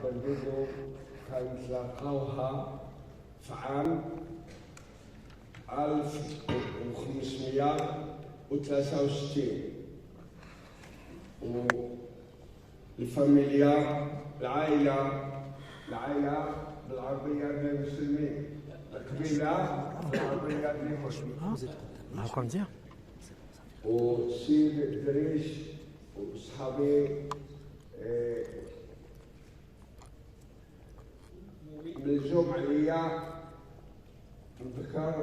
بالفيديو كانت لقوها في عام 1563 والفاميليا العائلة بالعربية للمسلمين، القبيلة بالعربية للمسلمين. وسيد الدريش وصحابي من الجمعة عليا نذكر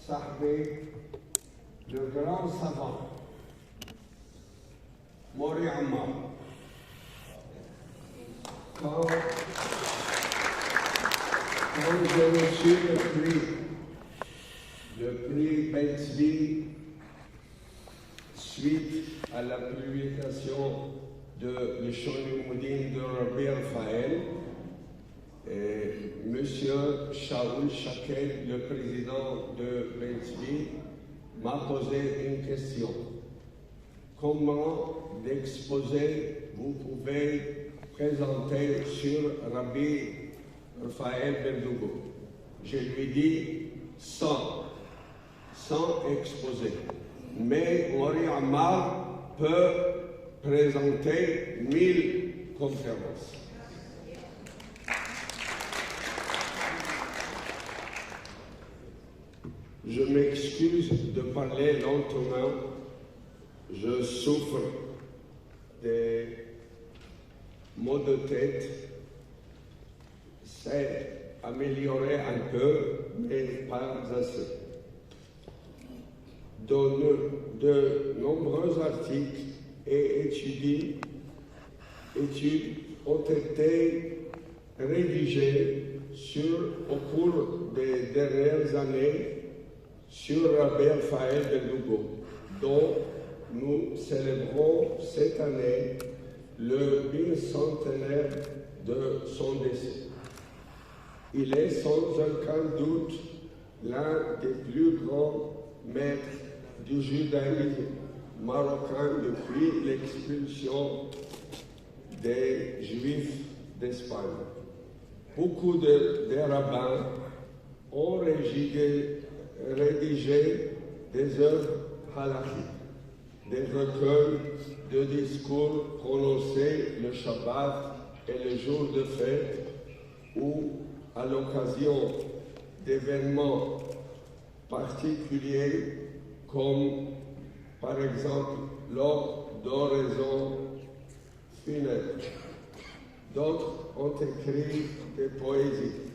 صاحبي لو غران سافان موري عمار. Quand j'ai reçu le prix Bentzvi suite à la publication de Le Moudine de Rabbi Raphaël, Monsieur Shaoul Shakel, le président de Bentzvi, m'a posé une question. Comment l'exposé vous pouvez présenter sur Rabbi Raphaël Berdugo? Je lui dis sans exposé. Mais Mori Ammar peut présenter 1000 conférences. Je m'excuse de parler lentement. Je souffre des maux de tête. C'est amélioré un peu, mais pas assez. De nombreux articles et études ont été rédigés au cours des dernières années sur Rabbi Raphaël Berdugo, dont nous célébrons cette année le bicentenaire de son décès. Il est sans aucun doute l'un des plus grands maîtres du judaïsme marocain depuis l'expulsion des Juifs d'Espagne. Beaucoup de rabbins ont rédigé des œuvres halachiques, des recueils de discours prononcés le Shabbat et le jour de fête ou à l'occasion d'événements particuliers comme par exemple lors d'oraisons funèbres. D'autres ont écrit des poésies,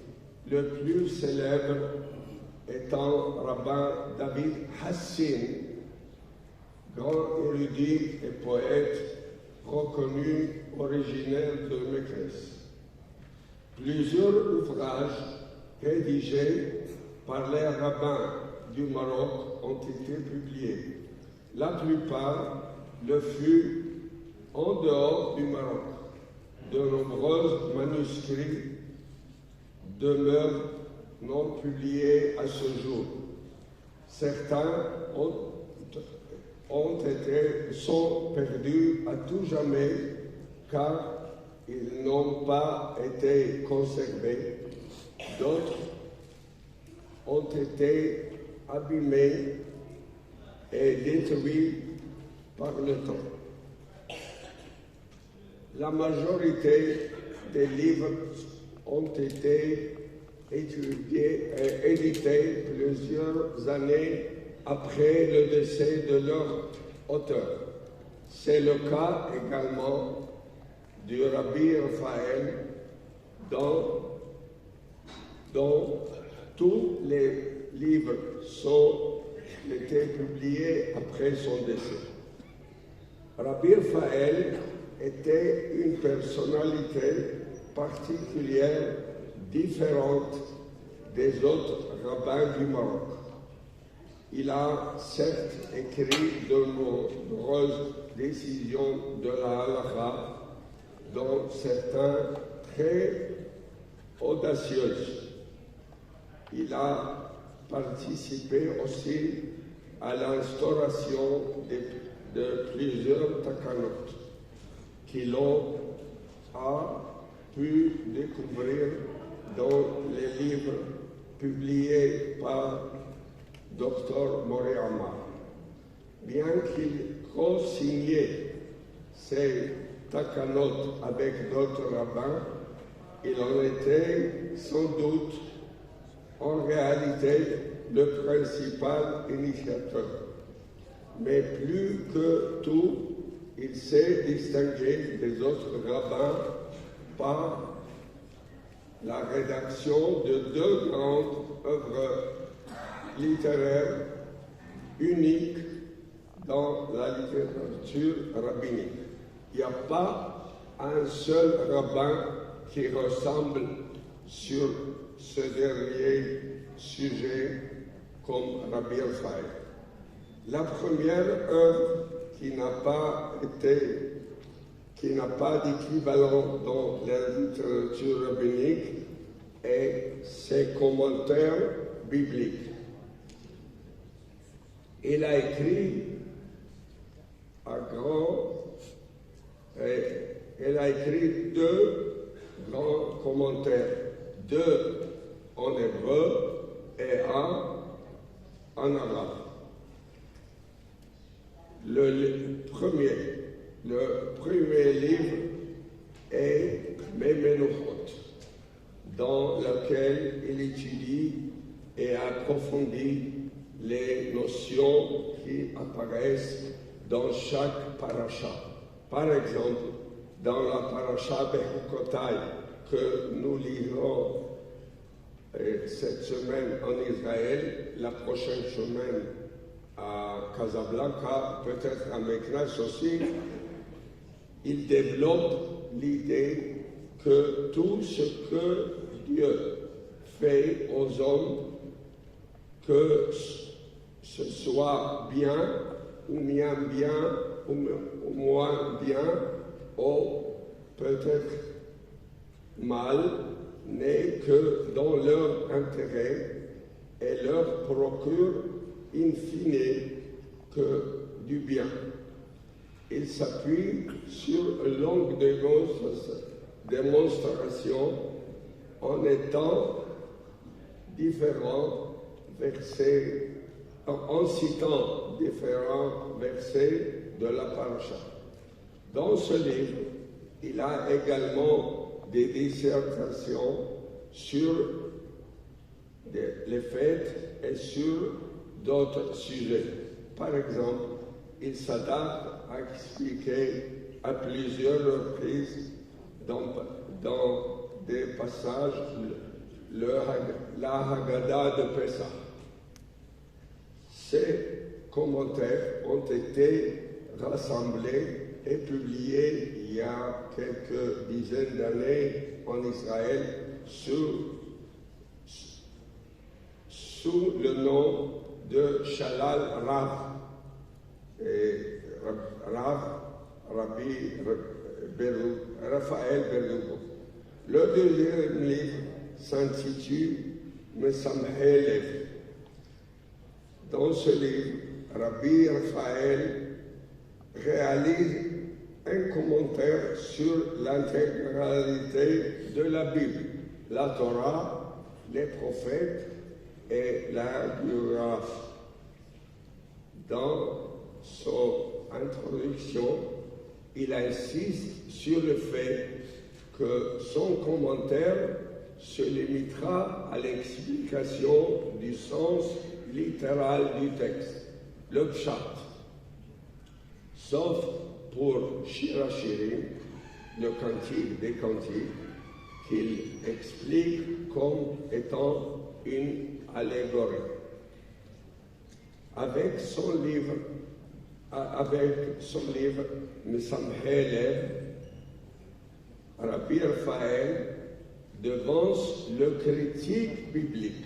le plus célèbre étant rabbin David Hassin, grand érudit et poète reconnu originaire de Meknès. Plusieurs ouvrages rédigés par les rabbins du Maroc ont été publiés. La plupart le furent en dehors du Maroc. De nombreux manuscrits demeurent non publiés à ce jour. Certains sont perdus à tout jamais car ils n'ont pas été conservés. D'autres ont été abîmés et détruits par le temps. La majorité des livres ont été édités plusieurs années après le décès de leur auteur. C'est le cas également du Rabbi Raphaël, dont tous les livres ont été publiés après son décès. Rabbi Raphaël était une personnalité particulière, différente des autres rabbins du Maroc. Il a certes écrit de nombreuses décisions de la halakha, dont certains très audacieuses. Il a participé aussi à l'instauration de plusieurs takanot qui l'ont pu découvrir dans les livres publiés par Dr. Moriyama. Bien qu'il co-signait ces takanot avec d'autres rabbins, il en était sans doute en réalité le principal initiateur. Mais plus que tout, il s'est distingué des autres rabbins par la rédaction de 2 grandes œuvres littéraires uniques dans la littérature rabbinique. Il n'y a pas un seul rabbin qui ressemble sur ce dernier sujet comme Rabbi Raphaël. La première œuvre qui n'a pas d'équivalent dans la littérature rabbinique est ses commentaires bibliques. Il a écrit elle a écrit 2 grands commentaires, 2 en hébreu et 1 en arabe. Le premier livre est Memenuchot, dans lequel il étudie et approfondit les notions qui apparaissent dans chaque paracha. Par exemple, dans la paracha Bechukotai que nous lisons cette semaine en Israël, la prochaine semaine à Casablanca, peut-être à Meknes aussi, il développe l'idée que tout ce que Dieu fait aux hommes, que ce soit bien ou moins bien, ou peut-être mal, n'est que dans leur intérêt et leur procure in fine que du bien. Il s'appuie sur une longue démonstration en étant différents versets, en citant différents versets de la paracha. Dans ce livre, il a également des dissertations sur les fêtes et sur d'autres sujets. Par exemple, il s'adapte à expliquer à plusieurs reprises dans des passages la Haggadah de Pessah. Ces commentaires ont été rassemblés et publiés il y a quelques dizaines d'années en Israël sous le nom de Shalal Rav, Rabbi Raphaël Berlugo. Le deuxième livre s'intitule Mesamhe Lev. Dans ce livre, Rabbi Raphaël réalise un commentaire sur l'intégralité de la Bible, la Torah, les prophètes et la biographie. Dans son introduction, il insiste sur le fait que son commentaire se limitera à l'explication du sens littéral du texte, le pshat, sauf pour Shir HaShirim, le cantique des cantiques, qu'il explique comme étant une allégorie. Avec son livre Mesamhe Lev, Rabbi Raphaël devance le critique biblique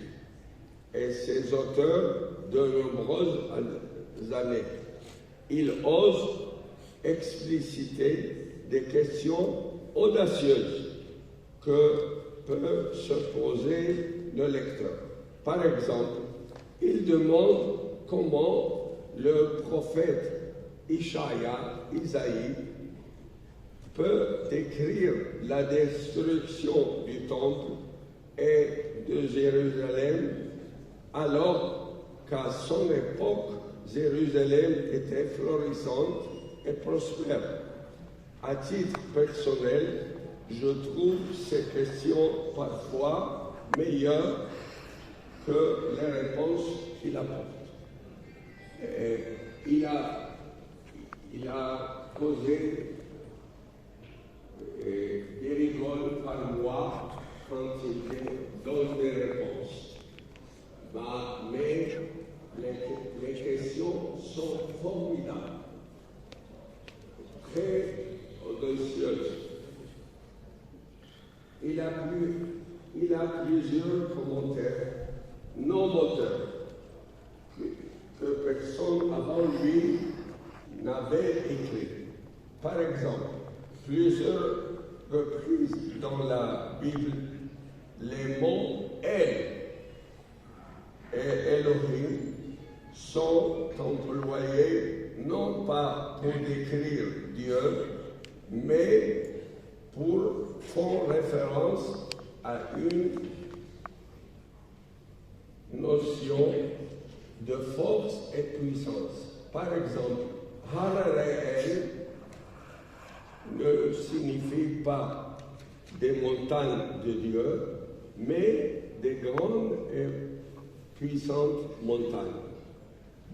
et ses auteurs de nombreuses années. Il ose expliciter des questions audacieuses que peut se poser le lecteur. Par exemple, il demande comment le prophète Isaïe peut décrire la destruction du temple et de Jérusalem, alors qu'à son époque, Jérusalem était florissante et prospère. À titre personnel, je trouve ces questions parfois meilleures que les réponses qu'il apporte. Et il a causé des rigoles par moi quand il donne des réponses. Mais les questions sont formidables, très audacieuses. Il a plusieurs commentaires non moteurs que personne avant lui n'avait écrit. Par exemple, plusieurs reprises dans la Bible, les mots « elle » et Elohim sont employés non pas pour décrire Dieu, mais font référence à une notion de force et puissance. Par exemple, Harareel ne signifie pas des montagnes de Dieu, mais des grandes et puissantes montagnes.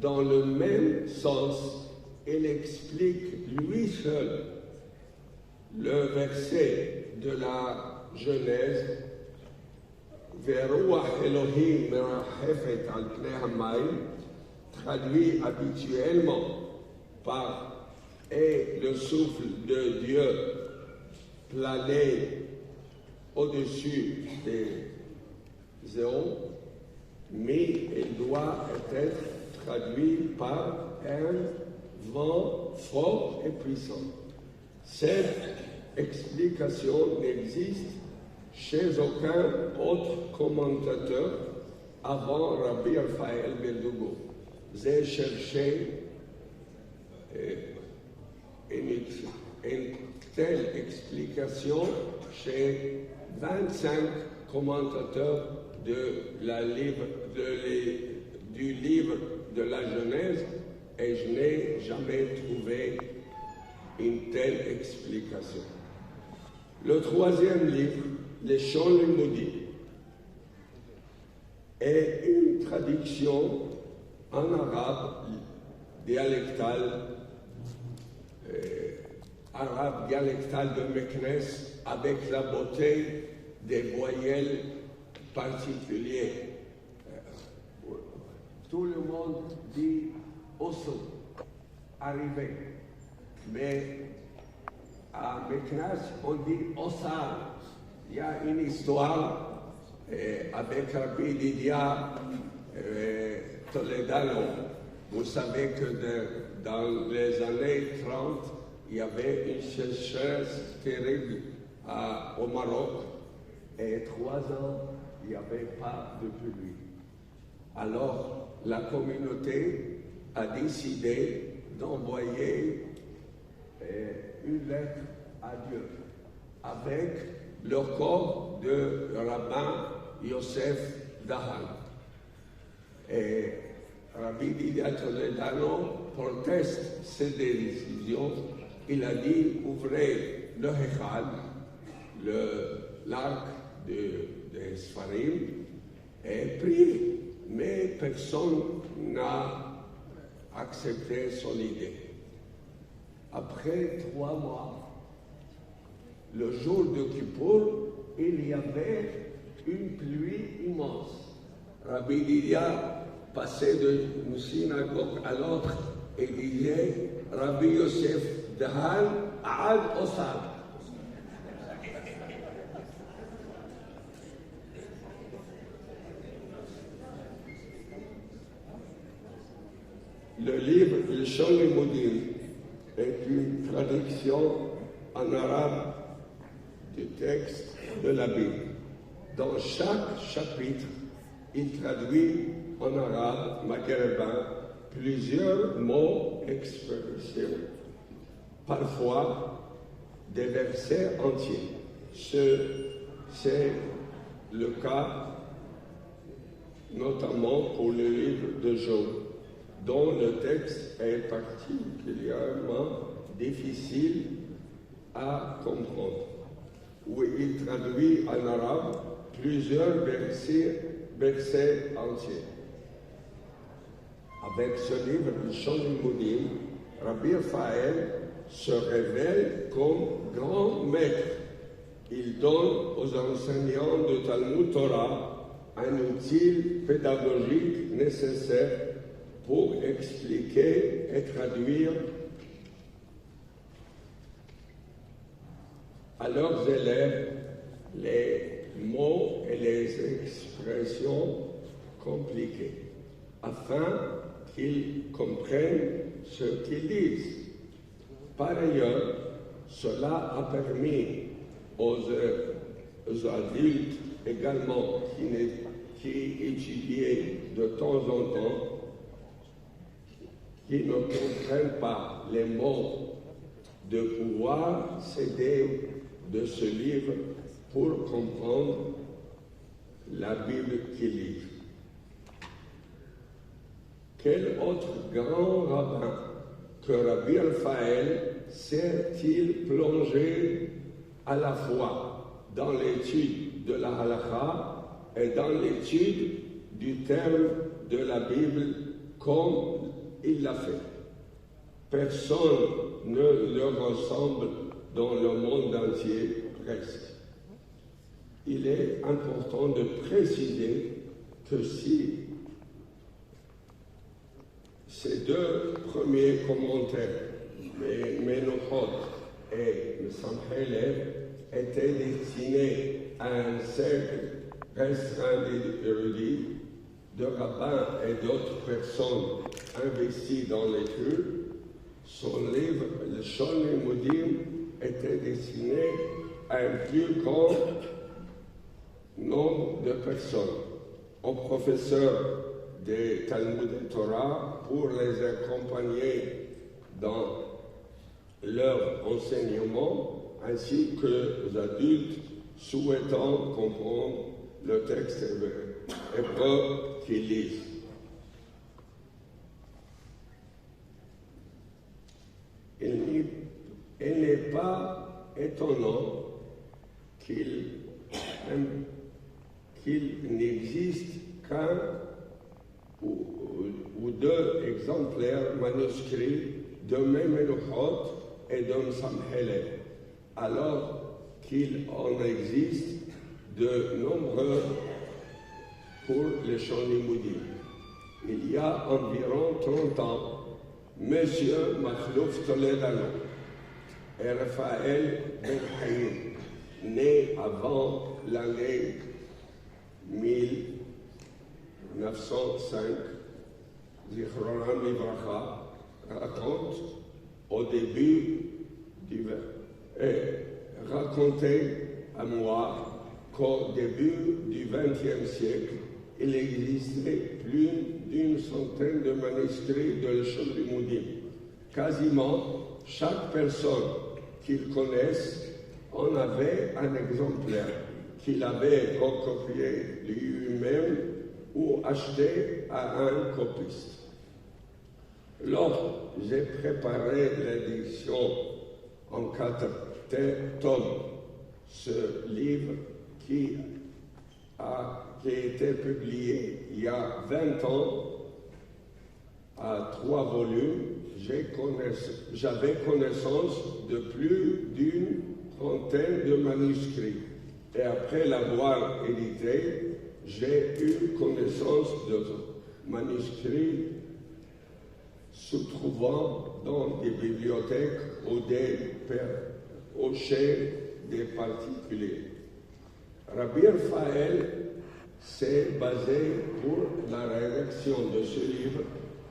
Dans le même sens, il explique lui seul le verset de la Genèse Veruach Elohim merachefet al pnei hamayim, traduit habituellement par et le souffle de Dieu planait au-dessus des eaux, mais il doit être traduit par un vent fort et puissant. Cette explication n'existe chez aucun autre commentateur avant Rabbi Raphaël Berdugo. J'ai cherché une telle explication chez 25 commentateurs du livre de la Genèse et je n'ai jamais trouvé une telle explication. Le troisième livre, les Shon Limudi, est une traduction en arabe dialectal, de Meknes avec la beauté des voyelles particulières. Tout le monde dit Osso, arrivé. Mais à Meknes, on dit Ossar. Il y a une histoire avec Rabbi Didia Toledano. Vous savez que dans les années 30, il y avait une sécheresse terrible au Maroc et 3 ans, il n'y avait pas de pluie. Alors, la communauté a décidé d'envoyer une lettre à Dieu avec le corps de rabbin Yosef Dahan. Et Rabbi Didia Toledano proteste cette décision. Il a dit ouvrez le Hechal, l'arc des Sfarim, et priez. Mais personne n'a accepté son idée. Après 3 mois, le jour de Kippour, il y avait une pluie immense. Rabbi Didia passait d'une synagogue à l'autre et disait Rabbi Yosef Dahan Ad Osad. Le livre Le Shon Limudi est une traduction en arabe du texte de la Bible. Dans chaque chapitre, il traduit en arabe maghrébin plusieurs mots, expressions. Parfois, des versets entiers. C'est le cas notamment pour le livre de Job, dont le texte est particulièrement difficile à comprendre, où il traduit en arabe plusieurs versets entiers. Avec ce livre, le Shalom, Rabbi Raphaël se révèle comme grand maître. Il donne aux enseignants de Talmud Torah un outil pédagogique nécessaire pour expliquer et traduire à leurs élèves les mots et les expressions compliquées, afin qu'ils comprennent ce qu'ils disent. Par ailleurs, cela a permis aux adultes également qui étudiaient de temps en temps, qui ne comprennent pas les mots, de pouvoir s'aider de ce livre pour comprendre la Bible qu'ils lisent. Quel autre grand rabbin que Rabbi Raphaël s'est-il plongé à la fois dans l'étude de la halakha et dans l'étude du terme de la Bible comme il l'a fait? Personne ne le ressemble dans le monde entier, presque. Il est important de préciser que si ces deux premiers commentaires, Menuchot et Samhelev, étaient destinés à un cercle restreint d'érudits, de rabbins et d'autres personnes investies dans l'étude, son livre, le Shalom, était destiné à un plus grand nombre de personnes, aux professeurs des Talmud et Torah pour les accompagner dans leur enseignement, ainsi que les adultes souhaitant comprendre le texte hébreu qu'ils lisent. Il n'est pas étonnant qu'il n'existe qu'un ou deux exemplaires manuscrits de Menuchot et de Samhelev, alors qu'il en existe de nombreux pour les Shalom. Il y a environ 30 ans, Monsieur Makhlouf Toledano et Raphaël Ben Haïm, né avant l'année 1905, Zichronam Livracha, raconte au début du racontait à moi qu'au début du XXe siècle, il existait plus d'une centaine de manuscrits de l'Shalom. Quasiment chaque personne qu'ils connaissent en avait un exemplaire qu'il avait recopié lui-même ou acheté à un copiste. Lors j'ai préparé l'édition en 4 tomes, ce livre qui a été publié il y a 20 ans à 3 volumes, j'avais connaissance de plus d'une trentaine de manuscrits. Et après l'avoir édité, j'ai eu connaissance de manuscrits se trouvant dans des bibliothèques ou chez des particuliers. Rabbi Raphaël s'est basé pour la rédaction de ce livre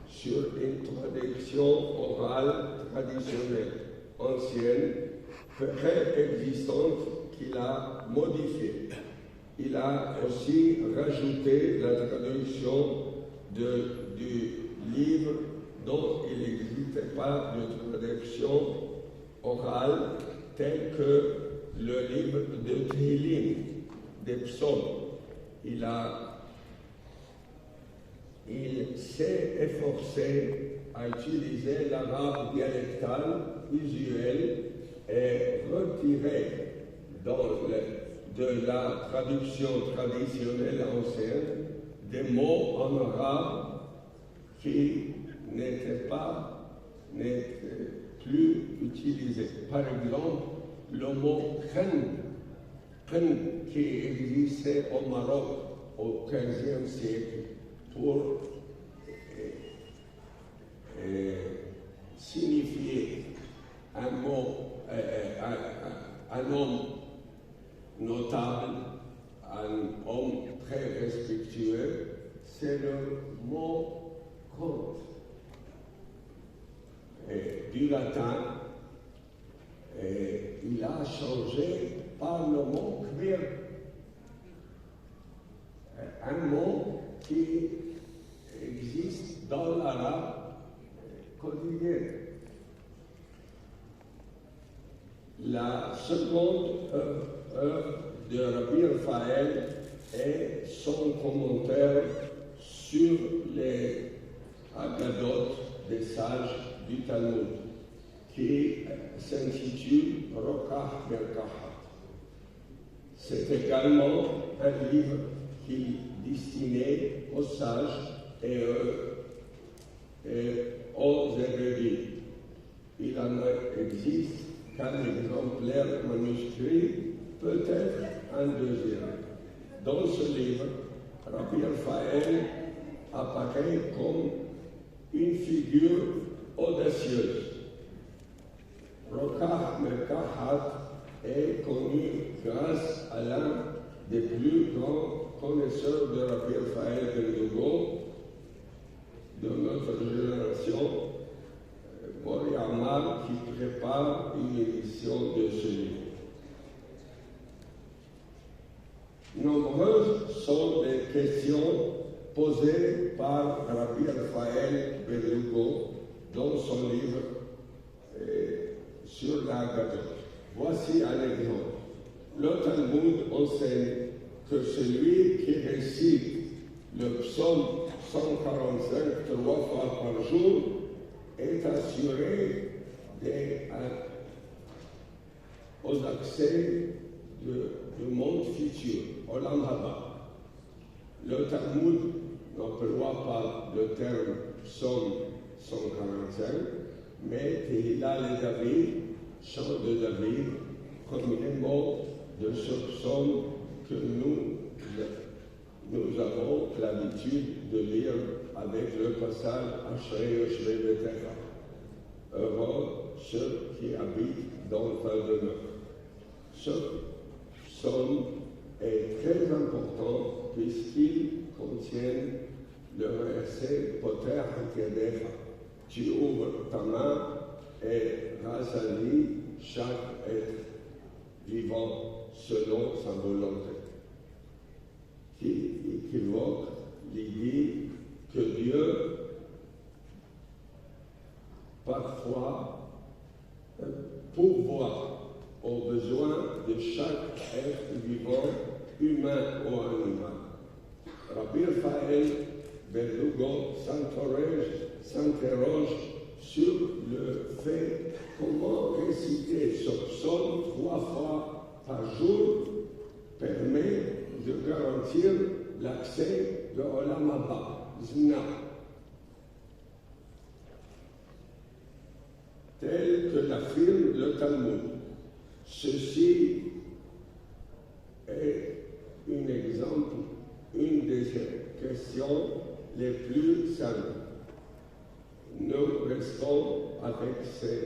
sur une traduction orale traditionnelle, ancienne, préexistante, qu'il a modifiée. Il a aussi rajouté la traduction du livre dont il n'existait pas de traduction orale tel que le livre de Tehillim, des psaumes. Il s'est efforcé à utiliser l'arabe dialectal usuel et retiré de la traduction traditionnelle ancienne des mots en arabe qui n'étaient plus utilisés. Par exemple, le mot khen qui existait au Maroc au XVe siècle pour signifier un homme notable, un homme très respectueux, c'est le mot comte. Du latin, il a changé par le mot khmer, un mot qui existe dans l'arabe quotidien. La seconde œuvre de Rabbi Raphaël est son commentaire sur les Haggadot des sages du Talmud, qui s'intitule Rokach Merkachat. C'est également un livre qui destiné aux sages et aux érudits. Il en existe qu'un exemplaire manuscrit, peut-être un deuxième. Dans ce livre, Rabbi Raphaël apparaît comme une figure audacieuse. Rokach Merkachat est connu grâce à l'un des plus grands connaisseurs de Rabbi Raphaël ben Lugo de notre génération, Mori Amar, qui prépare une édition de ce livre. Nombreuses sont les questions posées par Rabbi Raphaël ben Lugo dans son livre sur la Haggadot. Voici un exemple. Le Talmud enseigne que celui qui récite le psaume 145 3 fois par jour est assuré aux accès du monde futur, Olam Haba. Le Talmud n'emploie pas le terme psaume 145, mais Tehillah le David, chant de David, premier mot de ce psaume que nous avons l'habitude de lire avec le passage Ashrei Yoshvei Betecha. Heureux ceux qui habitent dans ta demeure. Ce psaume est très important puisqu'il contient le verset Poter HaKedecha. Tu ouvres ta main et rassasis chaque être vivant selon sa volonté, qui équivoque l'idée que Dieu parfois pourvoit aux besoins de chaque être vivant, humain ou animal. Rabbi Raphaël ben Lugo s'interroge sur le fait comment réciter ce psaume 3 fois par jour permet de garantir l'accès de Olam Haba, Zna. Tel que l'affirme le Talmud. Ceci est un exemple, une des questions les plus simples. Nous restons avec ces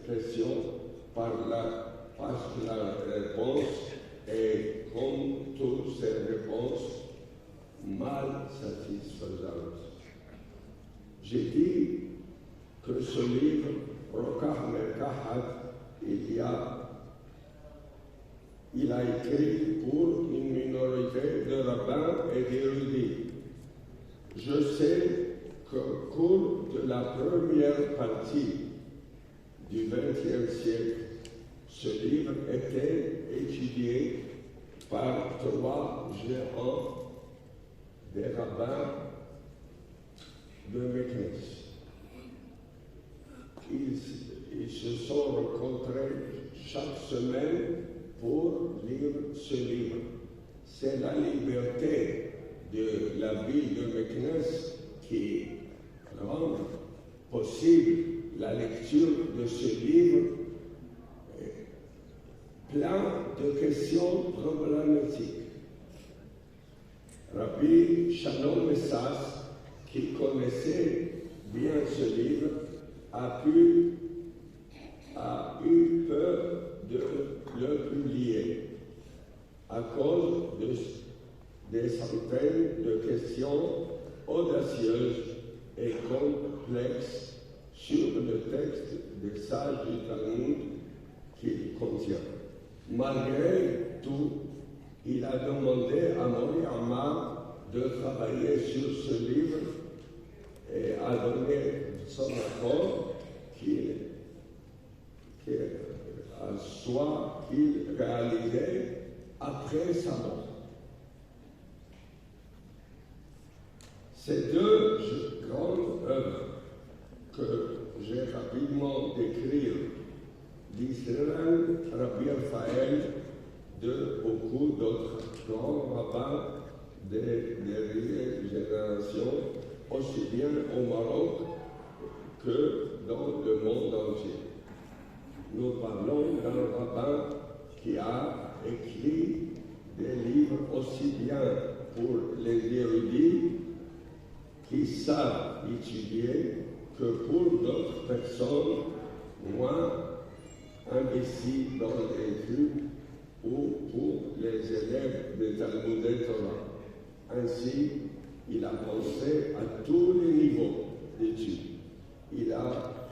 questions par la réponse et comme toutes ces réponses mal satisfaisantes. J'ai dit que ce livre, Rokach Merkachat, il a écrit pour une minorité de rabbins et d'érudits. Je sais qu'au cours de la première partie du XXe siècle, Ce livre était étudié par 3 géants des rabbins de Meknès. Ils se sont rencontrés chaque semaine pour lire ce livre. C'est la liberté de la ville de Meknès qui rend possible la lecture de ce livre plein de questions problématiques. Rabbi Shalom Messas, qui connaissait bien ce livre, a eu peur de le publier à cause des centaines de questions audacieuses et complexes sur le texte des sages du Talmud qu'il contient. Malgré tout, il a demandé à Mori Amar de travailler sur ce livre et a donné son accord qu'il réalisait après sa mort. Ces 2 grandes œuvres que j'ai rapidement décrites d'Israël, Rabbi Raphaël, de beaucoup d'autres grands rabbins des dernières générations, aussi bien au Maroc que dans le monde entier. Nous parlons d'un rabbin qui a écrit des livres aussi bien pour les érudits qui savent étudier que pour d'autres personnes moins investies dans l'étude ou pour les élèves de Talmud et Torah. Ainsi, il a pensé à tous les niveaux d'études. Il a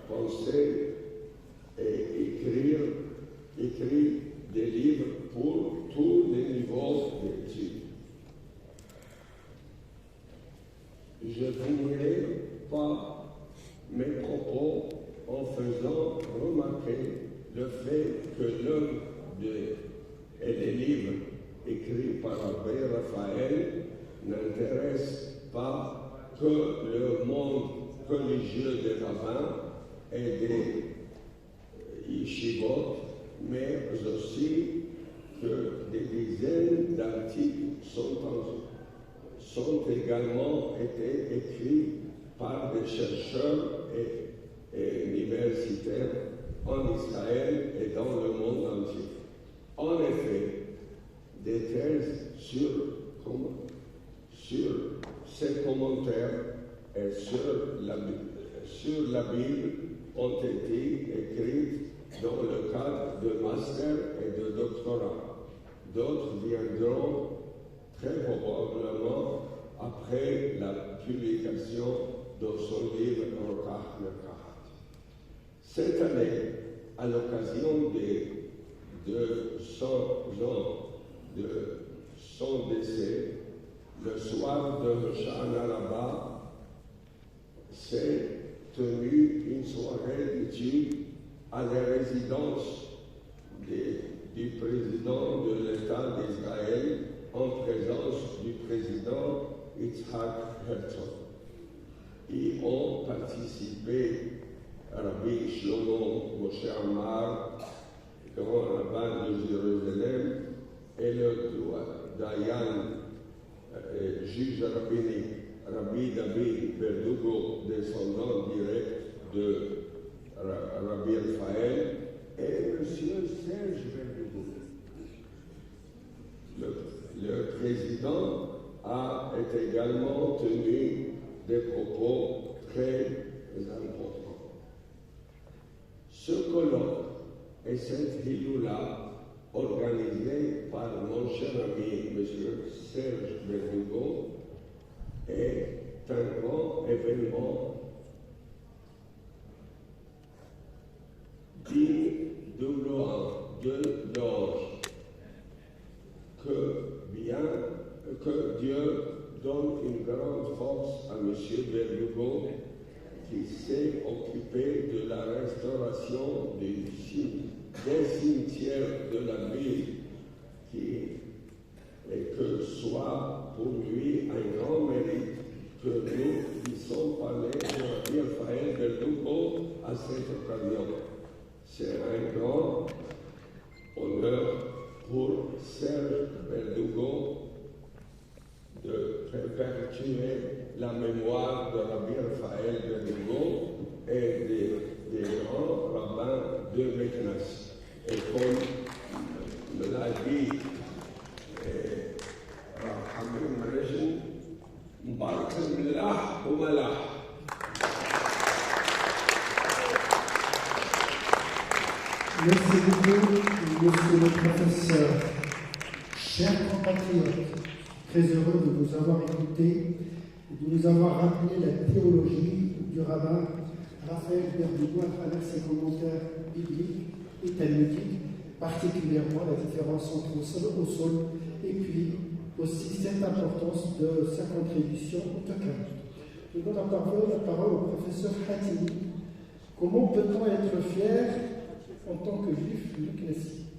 pensé et écrit des livres pour tous les niveaux d'études. Je finirai par mes propos en faisant remarquer le fait que l'œuvre et les livres écrits par Rabbi Raphaël n'intéressent pas que le monde religieux des rabbins et des yeshivot, mais aussi que des dizaines d'articles sont également été écrits par des chercheurs et universitaires en Israël et dans le monde entier. En effet, des thèses sur ces commentaires et sur la Bible ont été écrites dans le cadre de master et de doctorat. D'autres viendront très probablement après la publication de son livre Rokach Nekach. Cette année, à l'occasion de son décès, le soir de Rosh Hashanah, s'est tenue une soirée d'études à la résidence du président de l'État d'Israël en présence du président Yitzhak Herzog. Y ont participé Rabbi Shlomo Moshe Amar, grand rabbin de Jérusalem, et le Dayan, juge rabbinique, Rabbi David Verdugo, descendant direct de Rabbi Raphaël, et M. Serge Verdugo. Le président a également tenu des propos très importants. Ce colloque et cette hiloula organisée par mon cher ami M. Serge Verdugo est un grand événement digne de louange, que Dieu donne une grande force à M. Verdugo qui s'est occupé de la restauration du site des cimetières de la ville et que soit pour lui un grand mérite que nous puissions parler de Rabbi Raphaël Verdugo à cette occasion. C'est un grand honneur pour Serge Verdugo de perpétuer la mémoire de Rabbi Raphaël Verdugo et des grands rabbins de Meknès. Et comme me l'a dit Hamim Rejim, Mbarak Millah ou Malah. Merci beaucoup, monsieur le professeur. Chers compatriotes, très heureux de vous avoir écoutés et de nous avoir rappelé la théologie du rabbin Raphaël Verdugo à travers ses commentaires bibliques et talmudiques, particulièrement la différence entre au sol et puis aussi cette importance de sa contribution au Talmud. Je donne la parole au professeur Hatimi. Comment peut-on être fier en tant que juif meknessi?